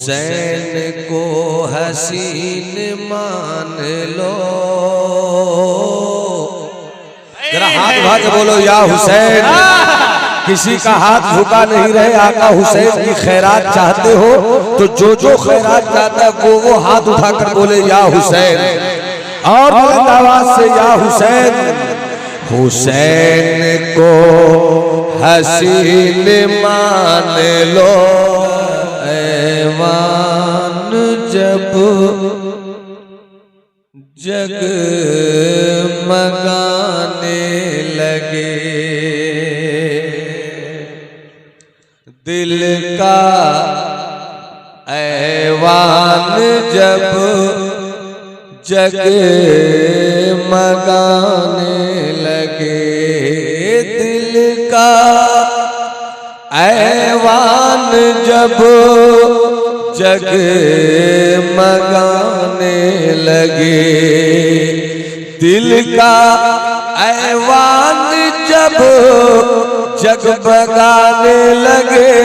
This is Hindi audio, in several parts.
हुसैन को हसीन मान लो। जरा हाथ उठा के बोलो या हुसैन। किसी का हाथ झुका नहीं रहे। आका हुसैन की खैरात चाहते हो तो जो जो खैरात चाहता है वो हाथ उठाकर बोले या हुसैन। और बुलंद आवाज से या हुसैन। हुसैन को हसीन मान लो। ऐवान जब जगमगाने लगे, दिल का ऐवान जब जगमगाने लगे, दिल का ऐवान जब जगमगाने लगे, दिल का ऐवान जब जगमगाने लगे,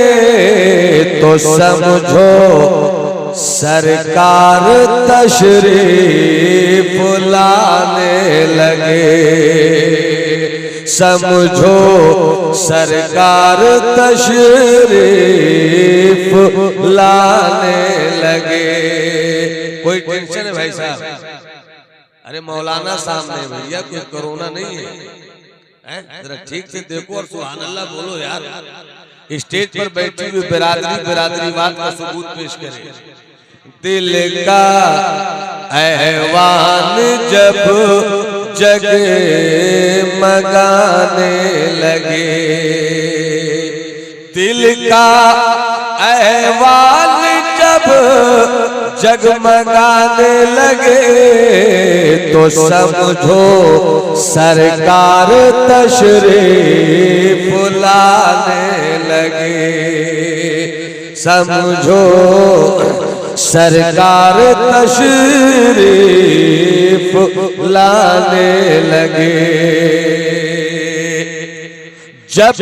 तो समझो सरकार तशरीफ लाने लगे। समझो सरकार तशरीफ लाने लगे। कोई टेंशन है भाई साहब? अरे मौलाना सामने भैया, कोई कोरोना नहीं है। जरा ठीक से देखो और सुभान अल्लाह बोलो यार। स्टेज पर बैठी हुई बिरादरी बात का सबूत पेश करे। दिल का ऐवान जब जगमगाने लगे, दिल का ऐवान जब जगमगाने लगे, तो समझो सरकार तशरीफ लाने लगे। समझो सरकार तशरीफ लाने लगे। जब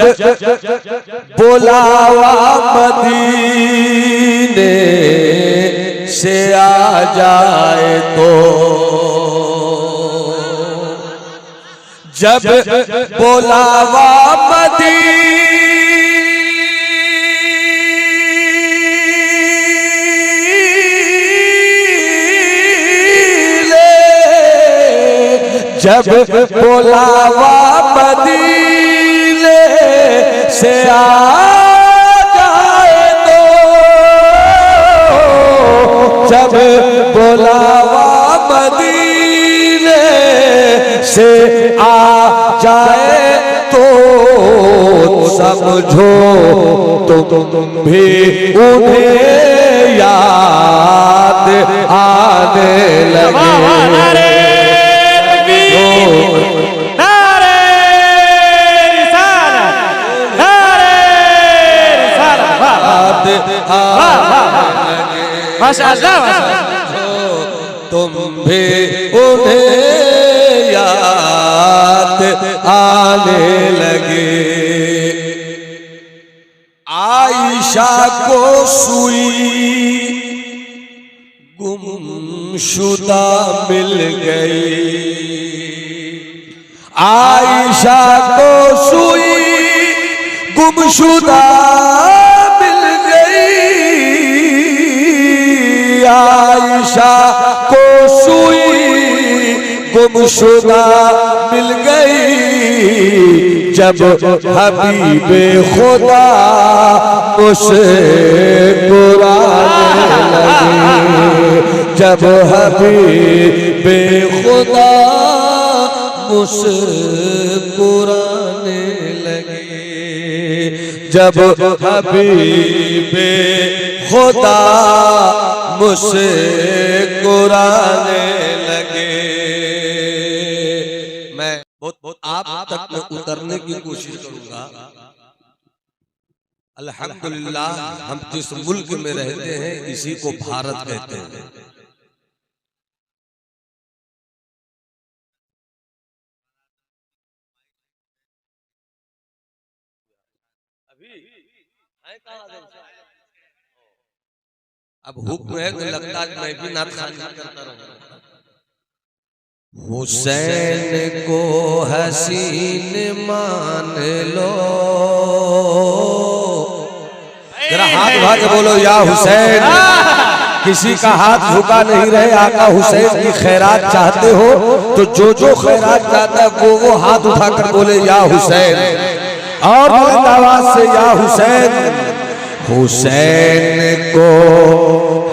बुलावा मदीने से आ जाए तो, जब बुलावा जब बुलावा मदीने से आ जाए तो, जब बुलावा मदीने से आ जाए तो, समझो तुम भी उन्हें याद आने लगे। तुम भी उन्हें याद आने लगे। आयशा को सुई गुमशुदा मिल गई। आयशा को सुई गुमशुदा मिल गई। आयशा को सुई गुमशुदा मिल गई। जब हबीबे खुदा मुस्कुराने लगे, जब हबीबे खुदा मुस्कुराने लगे, जब हबीबे खुदा मुस्कुराने लगे। मैं बहुत आप तक में उतरने की कोशिश करूंगा। अल्हम्दुलिल्लाह हम जिस मुल्क में रहते हैं इसी को भारत कहते हैं। अभी अब हुक्म है तो लगता है मैं भी नात खानी करता रहूं। हुसैन को हसीन मान लो, जरा हाथ उठा के बोलो या हुसैन। किसी का हाथ झुका नहीं रहे, आका हुसैन की खैरात चाहते हो तो जो जो खैरात चाहता है वो हाथ उठाकर बोले या हुसैन, और बुलंद आवाज से या हुसैन। हुसैन को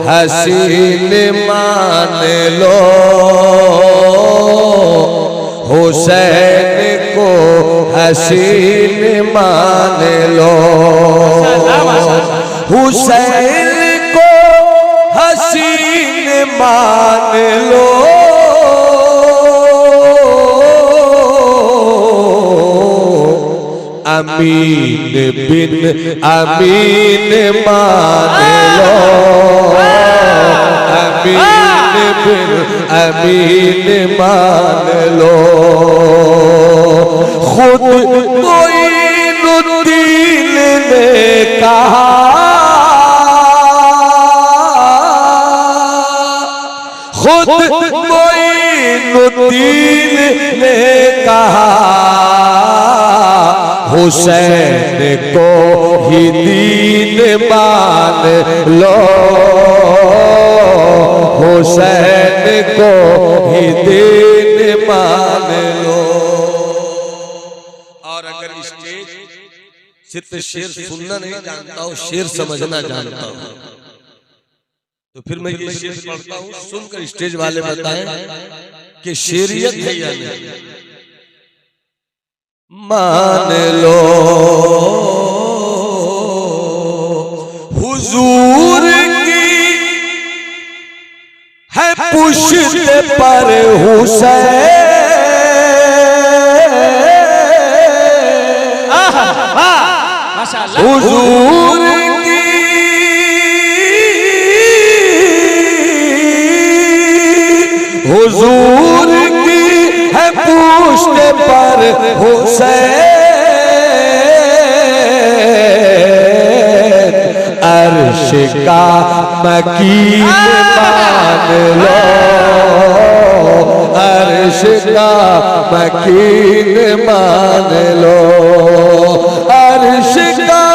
हसीन मान लो, हुसैन को हसीन मान लो, हुसैन को हसीन मान लो, अमीन बिन अमीन मान लो, अमीन बिन अमीन मान लो। खुद मोइनुद्दीन ने कहा, खुद मोइनुद्दीन ने कहा, हुसैन को ही दीन मान लो, हुसैन को ही दीन मान लो। और अगर स्टेज सिर्फ शेर सुनना नहीं जानता हो, शेर समझना जानता हो, तो फिर मैं ये शेर पढ़ता हूँ, सुनकर स्टेज वाले बताएं कि शेरियत है या नहीं। मान लो हुजूर की है पुश्त पर हुसैन, हुजूर की हुजूर की है पुश्त पर हुसैन, अर्श का मकीन मान लो, अर्श का मकीन मान लो, अर्श का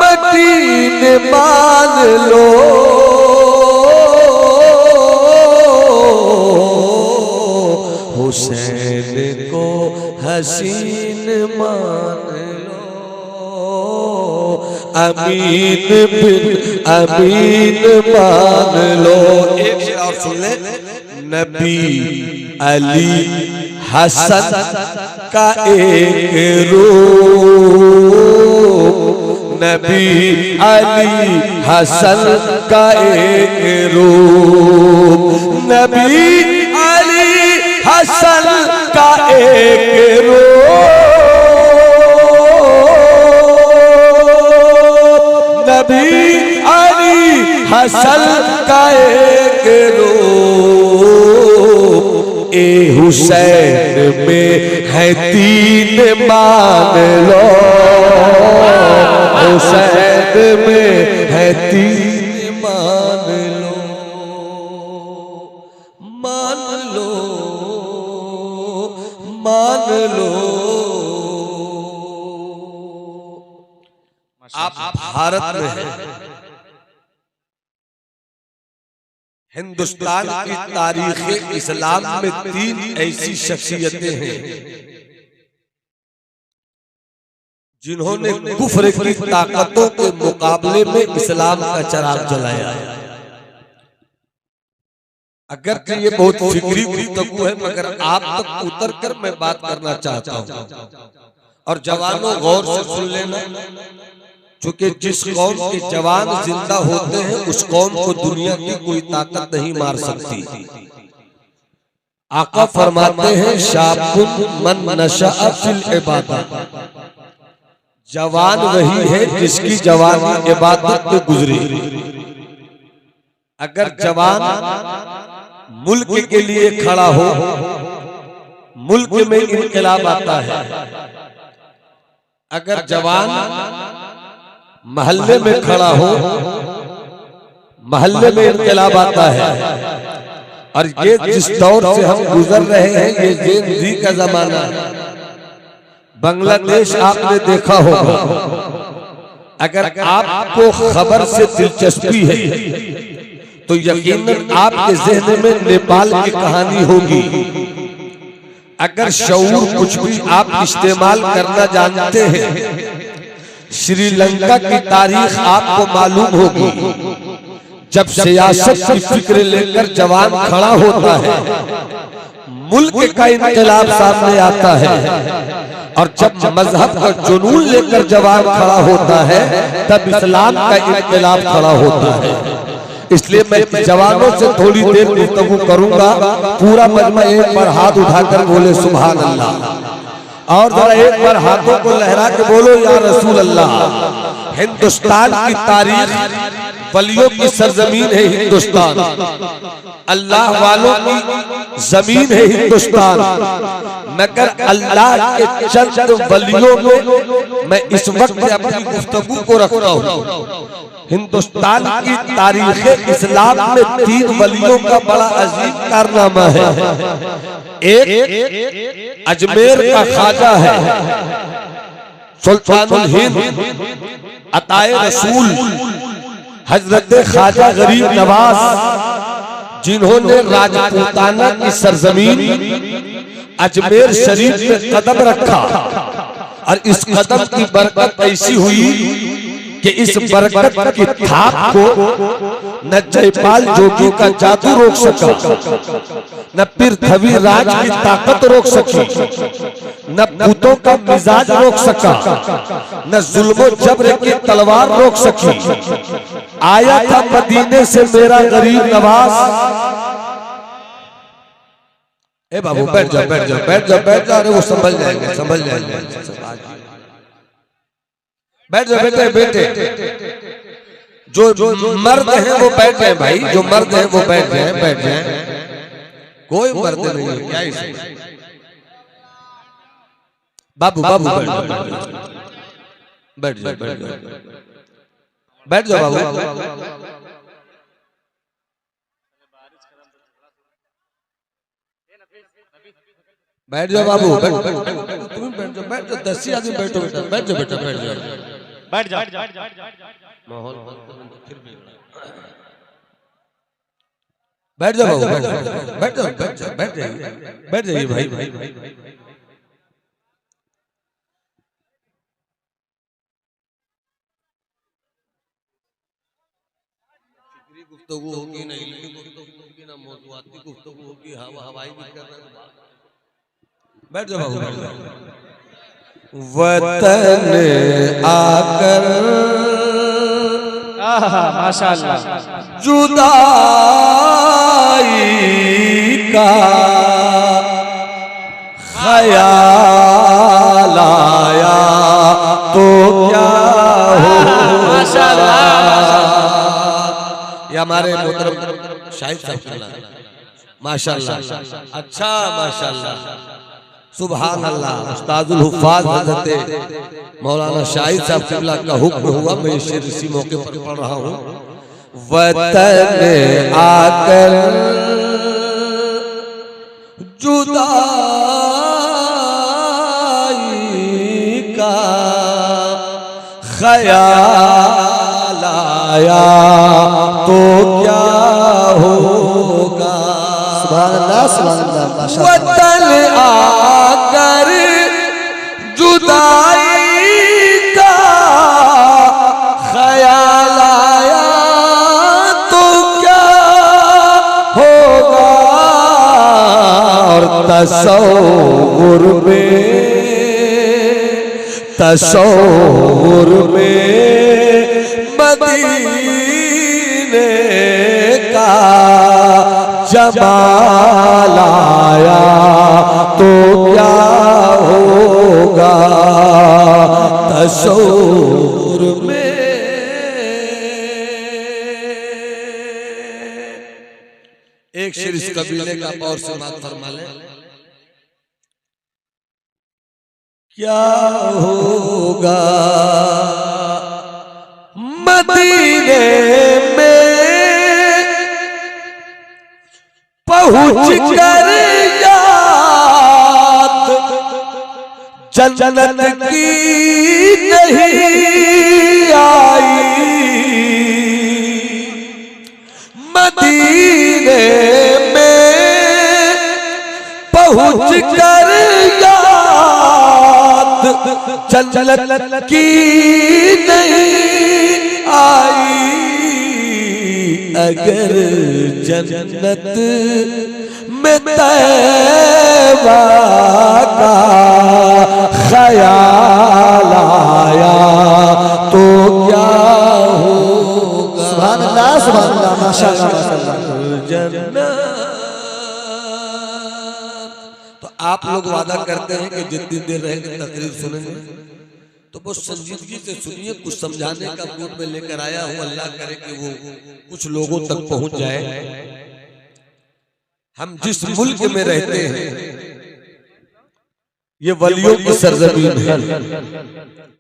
मकीन मान लो, हुसैन को हसीन मान लो, अमीन बिन अमीन मान लो। एक शेर और सुन ले। नबी अली हसन का एक रूप, नबी अली हसन का एक रूप, नबी अली हसन का एक रूप, नबी अली हसन का एक रूप, ए हुसैन में है तीन मान लो, हुसैन में है तीन मान लो, मान लो, मान लो। आप भारत में हैं, हिंदुस्तान की तारीख इस्लाम में तीन ऐसी शख्सियतें हैं जिन्होंने कुफ्र की ताकतों के मुकाबले में इस्लाम का चिराग जलाया। अगर कि ये बहुत फिक्री गुफ्तगू है, मगर आप तक उतर कर मैं बात करना चाहता हूं। और जवानों गौर से सुन लेना, चूंकि जिस कौम के जवान जिंदा होते हैं उस कौम को दुनिया की कोई ताकत नहीं मार सकती। आका फरमाते हैं शाबुन मन नशअ फिल इबादत, जवान वही है जिसकी जवानी इबादत में गुजरी। अगर जवान मुल्क के लिए खड़ा हो, मुल्क में इनकलाब आता है। अगर जवान महल्ले में खड़ा हो, महल्ले में इनकलाब आता है। और ये जिस दौर से हम गुजर रहे हैं, ये जेन जी का जमाना है। बांग्लादेश आपने देखा होगा। अगर आपको खबर से दिलचस्पी है तो यकीनन आपके ज़हन में नेपाल की कहानी होगी। अगर शऊर कुछ भी आप इस्तेमाल करना जानते हैं, श्रीलंका की तारीख आपको मालूम होगी। जब सियासत की फिक्र लेकर जवान खड़ा होता है, मुल्क का इनकलाब सामने आता है। और जब मजहब का जुनून लेकर जवान खड़ा होता है, तब इस्लाम का इनकलाब खड़ा होता है। इसलिए मैं जवानों से थोड़ी देर गुफ्तगू करूंगा। पूरा मजमा एक बार हाथ उठाकर बोले सुभान अल्लाह। और जरा एक बार हाथों को लहरा के बोलो या रसूल अल्लाह। हिंदुस्तान की तारीख वलियों की सरजमीन है हिंदुस्तान, अल्लाह वालों की जमीन है हिंदुस्तान। मगर अल्लाह के चंद वलियों में मैं इस वक्त अपनी गुफ्तगू को रखता हूँ। हिंदुस्तान की तारीख इस्लाम में 3 वलियों का बड़ा अजीम कारनामा है। एक अजमेर का ख्वाजा है, सुल्तानुल हिंद अताए रसूल हजरत ख्वाजा गरीब नवाज, जिन्होंने राजपूताना की सरजमीन अजमेर शरीफ में कदम रखा। और इस कदम की बरकत ऐसी हुई कि इस बरकत की थाप को न जयपाल जोगी का जादू रोक सका, न पृथ्वी राज की ताकत रोक सकी, न भूतों का मिजाज रोक सका, न जुल्मो जबर की तलवार रोक सकी। आया था मदीने से मेरा गरीब नवाज। ए बाबू बैठ जाओ बैठ जाओ बैठ जाओ बैठ जाओ। अरे वो संभल जाएंगे संभल जाएंगे। बैठ जाओ बेटे बेटे। जो मर्द हैं वो बैठ जाए भाई, जो मर्द हैं वो बैठ जाए बैठ जाए। कोई मर्द नहीं है क्या इसमें? बाबू बाबू बैठ जाओ बैठ जाओ बैठ जाओ बैठ जाओ बाबू। बैठ जाओ बाबू तुम बैठ जाओ बैठ जाओ। 10 आदमी बैठो बेटा बैठ जाओ बेटा बैठ जाओ बैठ जाओ। माहौल फिर बैठ जाओ बाबू बैठ जाओ बैठ जाओ बैठ जाइए बैठ जाइए भाई। गुफ्तगू होगी नहीं, लेकिन गुफ्तगू होगी ना मौजूआती गुफ्तगू होगी, हवाई भी करना। बैठ जाओ बाबू बैठ जाओ। वतन आकर माशाअल्लाह जुदाई का ख्याल आया तो क्या हो। माशाअल्लाह ये हमारे मोहतरम शाहिद साहब माशाअल्लाह। अच्छा माशाअल्लाह सुभान अल्लाह। उस्तादुल हुफ़ाज़ हज़रत मौलाना शाहिद साहब क़िबला का हुक्म हुआ, मैं ये शेर इसी मौके पर पढ़ रहा हूँ। वतन आकर जुदाई का ख्याल आया तो क्या होगा। सुभान अल्लाह सुभान अल्लाह माशाअल्लाह। वतन आकर जुदाई का ख्याल आया तो क्या होगा। और तसव्वुर में मदीने का जमाल आया तो क्या होगा। तसव्वुर में एक शेर इस कबीले का और समाप्त फरमा ले। क्या होगा मदीने में पहुँच कर याद जन्नत की नहीं आई, मदीने में पहुँच कर याद जन्नत की नहीं आई। अगर जन्नत में तैबा का ख्याल आया तो क्या होगा। सुभान अल्लाह माशाअल्लाह माशाअल्लाह। तो आप लोग वादा करते हैं कि जितनी देर रहेंगे तकरीर सुनेंगे, तो बहुत संजीदगी से सुनिए। कुछ समझाने का मूड में लेकर आया हूँ, अल्लाह करे कि वो कुछ लोगों तक पहुंच जाए। हम जिस मुल्क में रहते हैं ये वलियों की सरजमीन है।